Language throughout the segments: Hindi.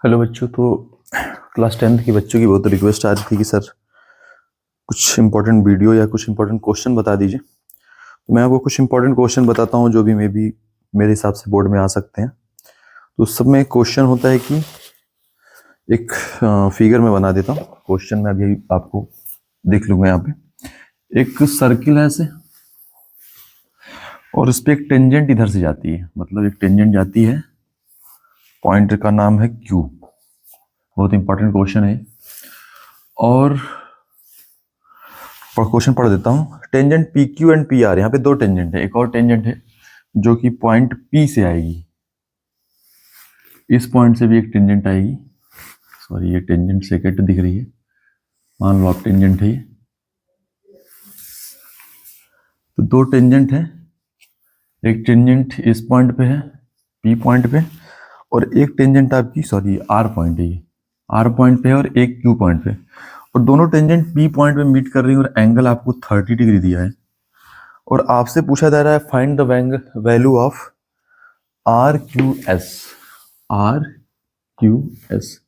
हेलो बच्चों। तो क्लास 10th के बच्चों की बहुत रिक्वेस्ट आ रही थी कि सर कुछ इंपॉर्टेंट वीडियो या कुछ इंपॉर्टेंट क्वेश्चन बता दीजिए। तो मैं आपको कुछ इंपॉर्टेंट क्वेश्चन बताता हूँ जो भी मेरे हिसाब से बोर्ड में आ सकते हैं। तो उस सब में क्वेश्चन होता है कि एक फिगर में बना देता हूँ क्वेश्चन। मैं अभी आपको देख लूंगा। यहाँ पे एक सर्किल है ऐसे, और उस पर एक टेंजेंट इधर से जाती है, मतलब एक टेंजेंट जाती है, पॉइंट का नाम है क्यू। बहुत इंपॉर्टेंट क्वेश्चन है। और क्वेश्चन पढ़ देता हूँ। Tangent P Q and P R, यहाँ पे दो टेंजेंट है। एक और टेंजेंट है जो कि पॉइंट पी से आएगी। इस पॉइंट से भी एक टेंजेंट आएगी। सॉरी, ये टेंजेंट सेकेंड दिख रही है, मान लो आप टेंजेंट है ये। तो दो टेंजेंट है, एक टेंजेंट इस पॉइंट पे है, पी पॉइंट पे, और एक टेंजेंट आपकी सॉरी आर पॉइंट है, ये आर पॉइंट पे है, और एक क्यू पॉइंट पे। और दोनों टेंजेंट पी पॉइंट पे मीट कर रही है और एंगल आपको 30 डिग्री दिया है। और आपसे पूछा जा रहा है find the value of R Q S. R Q S,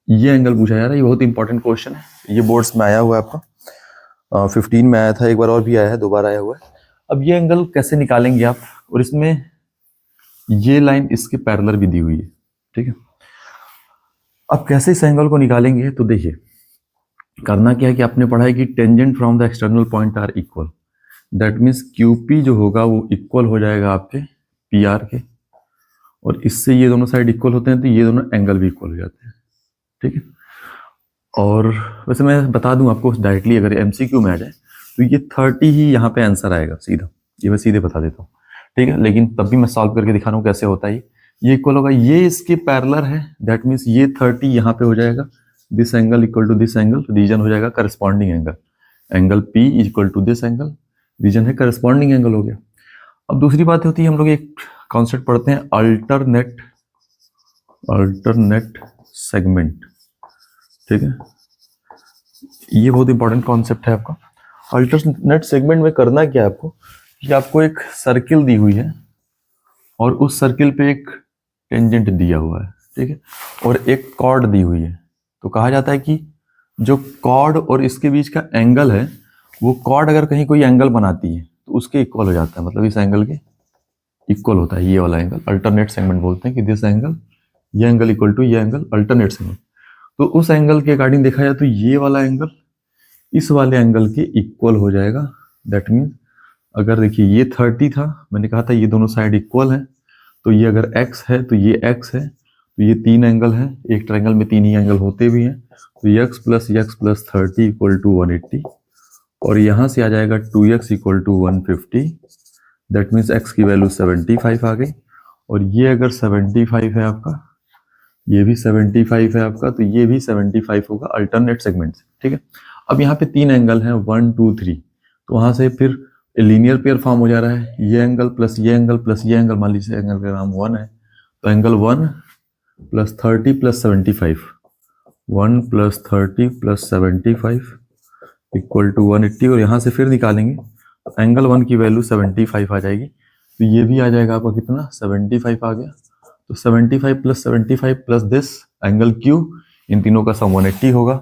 ये एंगल पूछा जा रहा है। ये बहुत इंपॉर्टेंट क्वेश्चन है। ये बोर्ड्स में आया हुआ है आपका, 15 में आया था, एक बार और भी आया है, दोबारा आया हुआ है। अब ये एंगल कैसे निकालेंगे आप? और इसमें ये लाइन इसके पैरेलल भी दी हुई है, ठीक है। अब कैसे इस एंगल को निकालेंगे? तो देखिए, करना क्या है कि आपने पढ़ा है कि tangent from the external point are equal. That means QP जो होगा वो इक्वल हो जाएगा आपके पी आर के, और इससे ये दोनों साइड इक्वल होते हैं तो ये दोनों एंगल भी इक्वल हो जाते हैं, ठीक है। और वैसे मैं बता दूं आपको डायरेक्टली, अगर एमसीक्यू में आ जाए तो ये 30 ही यहाँ पे आंसर आएगा सीधा। ये मैं सीधे बता देता हूँ, ठीक है। लेकिन तब भी मैं सॉल्व करके दिखा रहा हूँ कैसे होता है। ये इक्वल होगा, ये इसके पैरेलल है, दैट मीन्स ये 30 यहाँ पे हो जाएगा। This angle equal to this angle, reason हो जाएगा corresponding angle. Angle P equal to this angle, reason है करस्पॉन्डिंग एंगल हो गया। अब दूसरी बात होती है, हम लोग एक कॉन्सेप्ट पढ़ते हैं अल्टरनेट सेगमेंट, ठीक है। ये बहुत इंपॉर्टेंट कॉन्सेप्ट है आपका। अल्टरनेट सेगमेंट में करना क्या है आपको, कि आपको एक सर्किल दी हुई है और उस सर्किल पे एक टेंजेंट दिया हुआ है, ठीक है, और एक कॉर्ड दी हुई है। तो कहा जाता है कि जो कॉर्ड और इसके बीच का एंगल है, वो कॉर्ड अगर कहीं कोई एंगल बनाती है तो उसके इक्वल हो जाता है, मतलब इस एंगल के इक्वल होता है ये वाला एंगल। अल्टरनेट सेगमेंट बोलते हैं कि दिस एंगल, ये एंगल इक्वल टू ये एंगल, अल्टरनेट सेगमेंट। तो उस एंगल के अकॉर्डिंग देखा जाए तो ये वाला एंगल इस वाले एंगल के इक्वल हो जाएगा। दैट मीन्स अगर देखिए ये 30 था, मैंने कहा था ये दोनों साइड इक्वल है, तो ये अगर x है तो ये x है, तो ये तीन एंगल है, एक ट्रायंगल में तीन ही एंगल होते भी हैं, तो x प्लस 30 इक्वल टू 180, और यहाँ से आ जाएगा 2x equal to 150। That means x की वैल्यू 75 आ गई। और ये अगर 75 है आपका, ये भी 75 है आपका, तो ये भी 75 होगा अल्टरनेट सेगमेंट से, ठीक है। अब यहाँ पे तीन एंगल हैं 1 2 3, तो वहां से फिर लीनियर पेयर फॉर्म हो जा रहा है। ये एंगल प्लस ये एंगल प्लस ये एंगल, मान लीजिए एंगल का नाम 1 है, तो angle 1 plus 30 plus 75, 1 plus 30 plus 75 equal to 180। और यहाँ से फिर निकालेंगे तो एंगल 1 की वैल्यू 75 आ जाएगी, तो ये भी आ जाएगा आपका कितना, 75 आ गया। तो 75 प्लस दिस एंगल क्यू, इन तीनों का सम 180 होगा।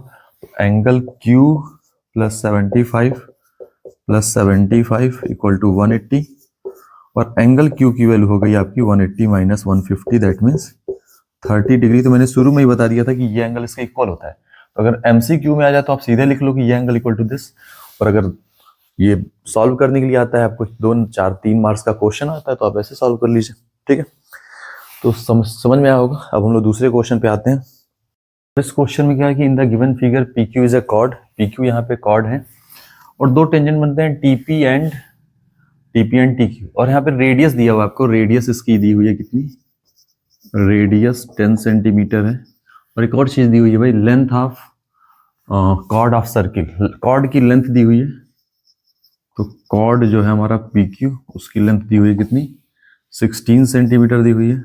तो angle Q plus 75 plus 75 equal to 180, और एंगल क्यू की वैल्यू हो गई आपकी 180 माइनस 150, दैट मीन्स 30 डिग्री। तो मैंने शुरू में ही बता दिया था कि ये एंगल इसका इक्वल होता है। तो अगर एमसीक्यू में आ जाए तो आप सीधे लिख लो कि ये एंगल इक्वल टू दिस। और अगर ये सॉल्व करने के लिए आता है आपको, 2 4 3 मार्क्स का क्वेश्चन आता है, तो आप ऐसे सॉल्व कर लीजिए, ठीक है। तो समझ में आया होगा। अब हम लोग दूसरे क्वेश्चन पे आते हैं। इस क्वेश्चन में क्या है कि in the given figure P Q is a cord. P Q यहाँ पे कॉर्ड है और दो टेंजेंट बनते हैं टीपी एंड टी क्यू, और यहाँ पे रेडियस दिया हुआ है आपको। रेडियस इसकी दी हुई है कितनी, रेडियस 10 सेंटीमीटर है। और एक और चीज दी हुई है भाई, length of chord of circle, chord की लेंथ दी हुई है। तो कॉर्ड जो है हमारा पी क्यू, उसकी लेंथ दी हुई है कितनी, 16 सेंटीमीटर दी हुई है।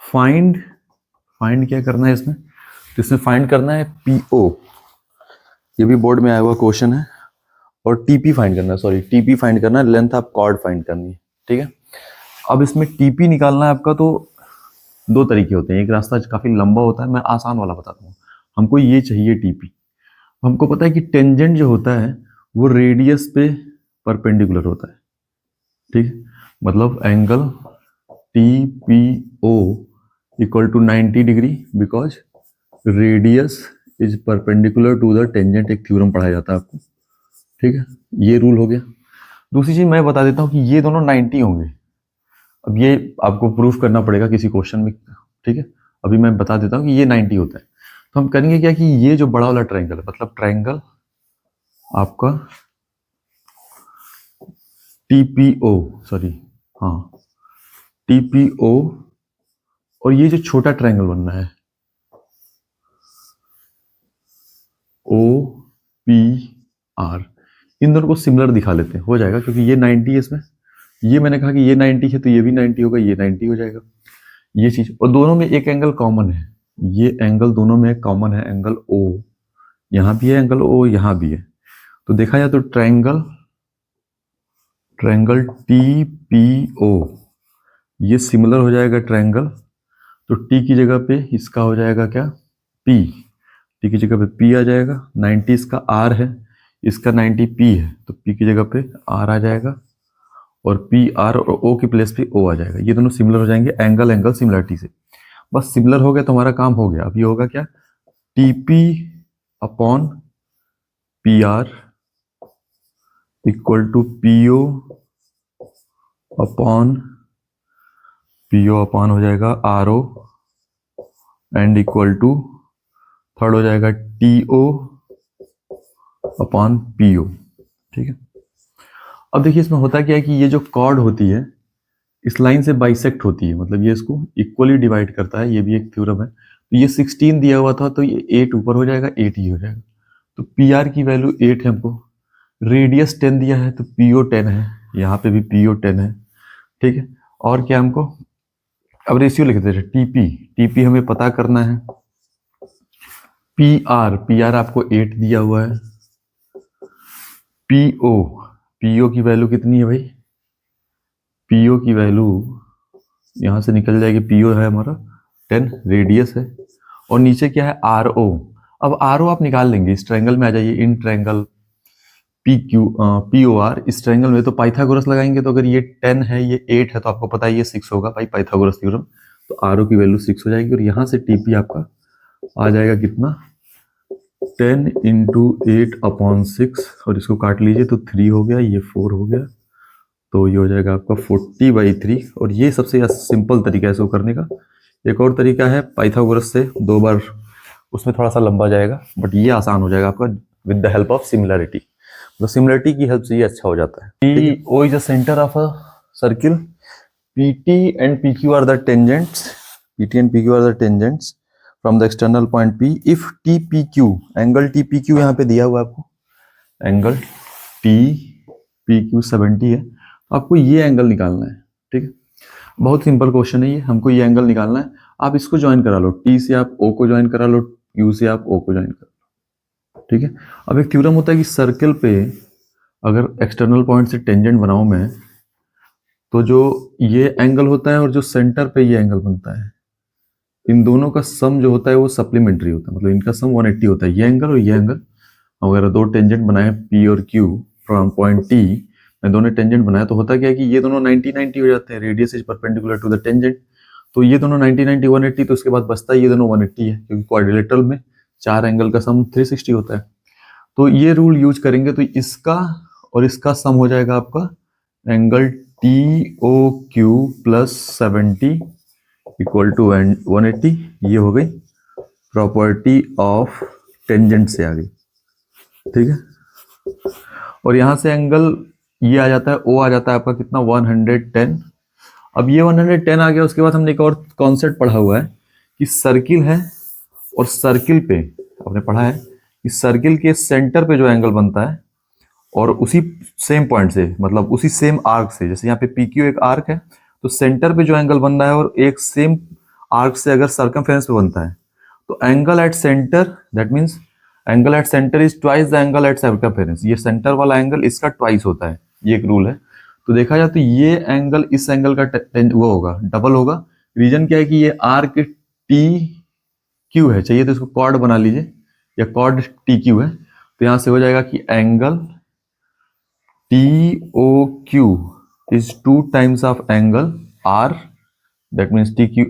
फाइंड क्या करना है इसमें, तो इसमें फाइंड करना है पीओ, ये भी बोर्ड में आया हुआ क्वेश्चन है। और टीपी फाइंड करना है, सॉरी टीपी फाइंड करना है, लेंथ ऑफ कॉर्ड फाइंड करनी है, ठीक है। अब इसमें टीपी निकालना है आपका, तो दो तरीके होते हैं, एक रास्ता काफी लंबा होता है, मैं आसान वाला बताता हूँ। हमको ये चाहिए टीपी। हमको पता है कि टेंजेंट जो होता है वो रेडियस पे परपेंडिकुलर होता है, ठीक है। मतलब angle T P O equal to 90 degree because radius is perpendicular to the tangent. एक थ्योरम पढ़ाया जाता है आपको, ठीक है। ये रूल हो गया। दूसरी चीज मैं बता देता हूँ कि ये दोनों 90 होंगे। अब ये आपको प्रूफ करना पड़ेगा किसी क्वेश्चन में, ठीक है। अभी मैं बता देता हूँ कि ये 90 होता है। तो हम करेंगे क्या कि ये जो बड़ा वाला ट्रायंगल है, मतलब ट्रायंगल आपका टीपीओ, सॉरी हाँ टीपीओ, और ये जो छोटा ट्रायंगल बनना है ओ पी आर, इन दोनों को सिमिलर दिखा लेते हैं, हो जाएगा। क्योंकि ये 90 है इसमें, ये मैंने कहा कि ये 90 है तो ये भी 90 होगा, ये 90 हो जाएगा। ये चीज, और दोनों में एक एंगल कॉमन है, ये एंगल दोनों में कॉमन है, एंगल ओ यहां भी है, एंगल ओ यहां भी है। तो देखा जाए तो triangle triangle T P O ये सिमिलर हो जाएगा ट्रायंगल। तो टी की जगह पे इसका हो जाएगा क्या, पी। टी की जगह पे पी आ जाएगा, 90 इसका आर है, इसका 90 पी है, तो पी की जगह पे आर आ जाएगा, और पी आर और ओ की प्लेस पे ओ आ जाएगा। ये दोनों सिमिलर हो जाएंगे एंगल एंगल सिमिलरिटी से। बस सिमिलर हो गया तो हमारा काम हो गया। अब ये होगा क्या, TP upon P R equal to PO upon हो जाएगा R O and equal to third हो जाएगा T O upon P O, ठीक है। अब देखिए इसमें होता क्या है कि ये जो कॉर्ड होती है इस लाइन से बाइसेक्ट होती है, मतलब ये इसको इक्वली डिवाइड करता है, ये भी एक थ्योरम है। तो ये 16 दिया हुआ था तो ये 8 ऊपर हो जाएगा, 8 ही हो जाएगा। तो पी आर की वैल्यू 8 है हमको, रेडियस 10 दिया है तो पीओ 10 है, यहाँ पे भी पीओ 10 है, ठीक है। और क्या हमको अब रेशियो लिख देते हैं, टीपी हमें पता करना है, पी आर आपको 8 दिया हुआ है, पीओ की वैल्यू कितनी है भाई, पीओ की वैल्यू यहां से निकल जाएगी, पीओ है हमारा 10, रेडियस है, और नीचे क्या है आर ओ। अब आर ओ आप निकाल लेंगे, इस ट्रायंगल में आ जाइए, in triangle P O R, इस ट्रायंगल में तो पाइथागोरस लगाएंगे, तो अगर ये 10 है ये 8 है तो आपको पता है ये 6 होगा भाई, पाइथागोरस थ्योरम। तो आर ओ की वैल्यू 6 हो जाएगी, और यहां से टीपी आपका आ जाएगा कितना, 10 इंटू 8 अपॉन 6, और इसको काट लीजिए तो 3 हो गया, ये 4 हो गया, तो ये हो जाएगा आपका 40/3। और ये सबसे सिंपल तरीका है इसको करने का। एक और तरीका है पाइथागोरस से 2 बार, उसमें थोड़ा सा लंबा जाएगा, बट ये आसान हो जाएगा आपका with the help of similarity. तो सिमिलरिटी की हेल्प से ये अच्छा हो जाता है। P O is the centre of a circle, P T and P Q are the tangents, from the external point P. If T P Q, angle T P Q यहाँ पे दिया हुआ है आपको, एंगल टी पी क्यू 70 है, आपको ये एंगल निकालना है, ठीक है। बहुत सिंपल क्वेश्चन है ये, हमको ये एंगल निकालना है। आप इसको ज्वाइन करा लो, टी से आप ओ को ज्वाइन करा लो, यू से आप ओ को ज्वाइन कर लो, ठीक है। अब एक थ्योरम होता है कि सर्कल पे अगर एक्सटर्नल पॉइंट से टेंजेंट बनाऊं मैं, तो जो ये एंगल होता है और जो सेंटर पे ये एंगल बनता है, इन दोनों का सम जो होता है वो सप्लीमेंट्री होता है, मतलब इनका सम 180 होता है, ये एंगल और ये एंगल। अगर दो टेंजेंट बनाए पी और क्यू फ्रॉम पॉइंट टी, मैं दोनों टेंजेंट बनाया, तो होता क्या है कि ये दोनों 90-90 हो जाते हैं, radius is perpendicular to the tangent. तो ये दोनों 90-90 180, तो उसके बाद बचता है ये दोनों 180 है, क्योंकि क्वाड्रिलेटरल में 4 एंगल का सम 360 होता है। तो ये रूल यूज करेंगे तो इसका और इसका सम हो जाएगा आपका angle T O Q plus 70 equal to 180। ये हो गई प्रॉपर्टी ऑफ टेंजेंट से आ गई, ठीक है। और यहां से एंगल ये आ जाता है, ओ आ जाता है आपका कितना, 110। अब ये 110 आ गया, उसके बाद हमने एक और कॉन्सेप्ट पढ़ा हुआ है कि सर्किल है, और सर्किल पे आपने पढ़ा है कि सर्किल के सेंटर पे जो एंगल बनता है, और उसी सेम पॉइंट से, मतलब उसी सेम आर्क से, जैसे यहाँ पे पी क्यू एक आर्क है, तो सेंटर पे जो एंगल बन रहा है और एक सेम आर्क से अगर सर्कमफेरेंस पे बनता है, तो angle at centre, that means angle at centre is twice the angle at circumference. ये सेंटर वाला एंगल इसका ट्वाइस होता है, ये एक रूल है। तो देखा जाए तो ये एंगल इस एंगल का वो होगा, डबल होगा, रीजन क्या है कि ये आर्क टी क्यू है, चाहिए तो इसको कॉर्ड बना लीजिए या कॉर्ड टी क्यू है, तो यहां से हो जाएगा कि angle T O Q is 2 times of angle R, that means T Q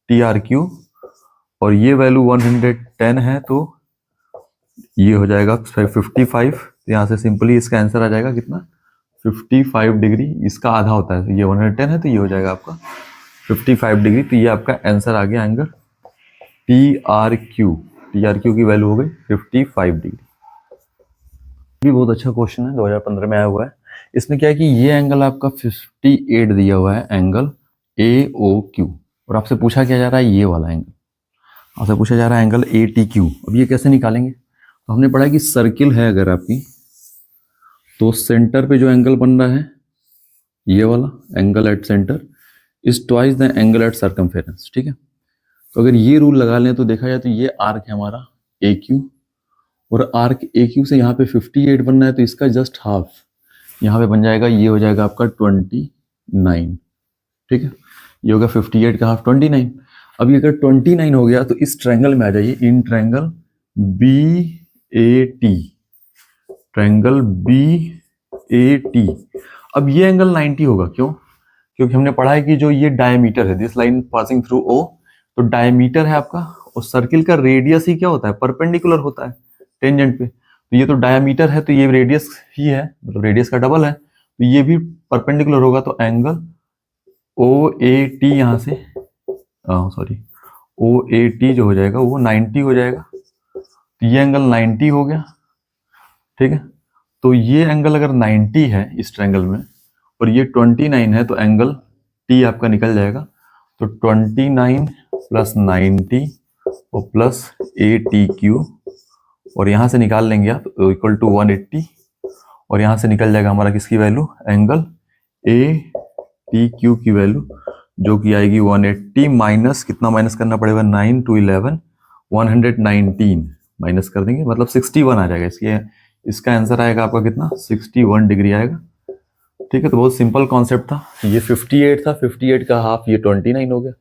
T R Q, और ये वैल्यू 110 है तो ये हो जाएगा 55। तो यहाँ से सिंपली इसका आंसर आ जाएगा कितना, 55 डिग्री। इसका आधा होता है, ये 110 है तो ये हो जाएगा आपका 55 डिग्री। तो ये आपका आंसर आ गया एंगल टी आर क्यू की वैल्यू हो गई 55 डिग्री। भी बहुत अच्छा क्वेश्चन है, 2015 में आया हुआ है। इसमें क्या है कि ये एंगल आपका 58 दिया हुआ है, एंगल ए ओ क्यू, और आपसे पूछा क्या जा रहा है ये वाला एंगल, आपसे पूछा जा रहा है एंगल ए टी क्यू। अब ये कैसे निकालेंगे, तो हमने पढ़ा कि सर्किल है अगर आपकी, तो सेंटर पे जो एंगल बन रहा है ये वाला angle at centre is twice the angle at circumference, ठीक है। तो अगर ये रूल लगा लें तो देखा जाए तो ये आर्क है हमारा ए क्यू, और आर्क ए क्यू से यहाँ पे 58 बनना है तो इसका जस्ट हाफ यहाँ पे बन जाएगा, ये हो जाएगा आपका 29, ठीक है। ये होगा 58 का हाफ 29। अभी अगर 29 हो गया तो इस ट्रायंगल में आ जाइए, in triangle B A T, triangle B A T. अब ये एंगल 90 होगा, क्यों, क्योंकि हमने पढ़ा है कि जो ये डायमीटर है, this line passing through O, तो डायमीटर है आपका, और सर्किल का रेडियस ही क्या होता है, परपेंडिकुलर होता है टेंजेंट पे। तो ये तो डायमीटर है तो ये रेडियस ही है, मतलब रेडियस का डबल है, तो ये भी परपेंडिकुलर होगा। तो एंगल ओ ए टी यहाँ से सॉरी ओ ए टी जो हो जाएगा वो 90 हो जाएगा। तो ये एंगल 90 हो गया, ठीक है। तो ये एंगल अगर 90 है इस ट्रायंगल में और ये 29 है तो एंगल टी आपका निकल जाएगा। तो 29 प्लस 90 और प्लस ए टी क्यू, और यहाँ से निकाल लेंगे आप इक्वल टू 180, और यहाँ से निकल जाएगा हमारा किसकी value, angle A T Q की वैल्यू, जो कि आएगी 180 माइनस कितना माइनस करना पड़ेगा, 9 टू 11 119 माइनस कर देंगे, मतलब 61 आ जाएगा। इसका आंसर आएगा आपका कितना, 61 डिग्री आएगा, ठीक है। तो बहुत सिंपल कॉन्सेप्ट था। ये 58 था, 58 का हाफ ये 29 हो गया।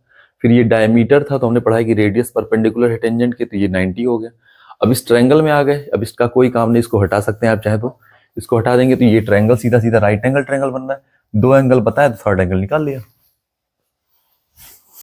फिर ये डायमीटर था तो हमने पढ़ा है कि रेडियस परपेंडिकुलर है टेंजेंट के, तो ये 90 हो गया। अब इस ट्रायंगल में आ गए, अब इसका कोई काम नहीं, इसको हटा सकते हैं आप चाहे तो, इसको हटा देंगे तो ये ट्रायंगल सीधा सीधा राइट एंगल ट्रायंगल बन रहा है। 2 एंगल बताया तो 3rd एंगल निकाल लिया।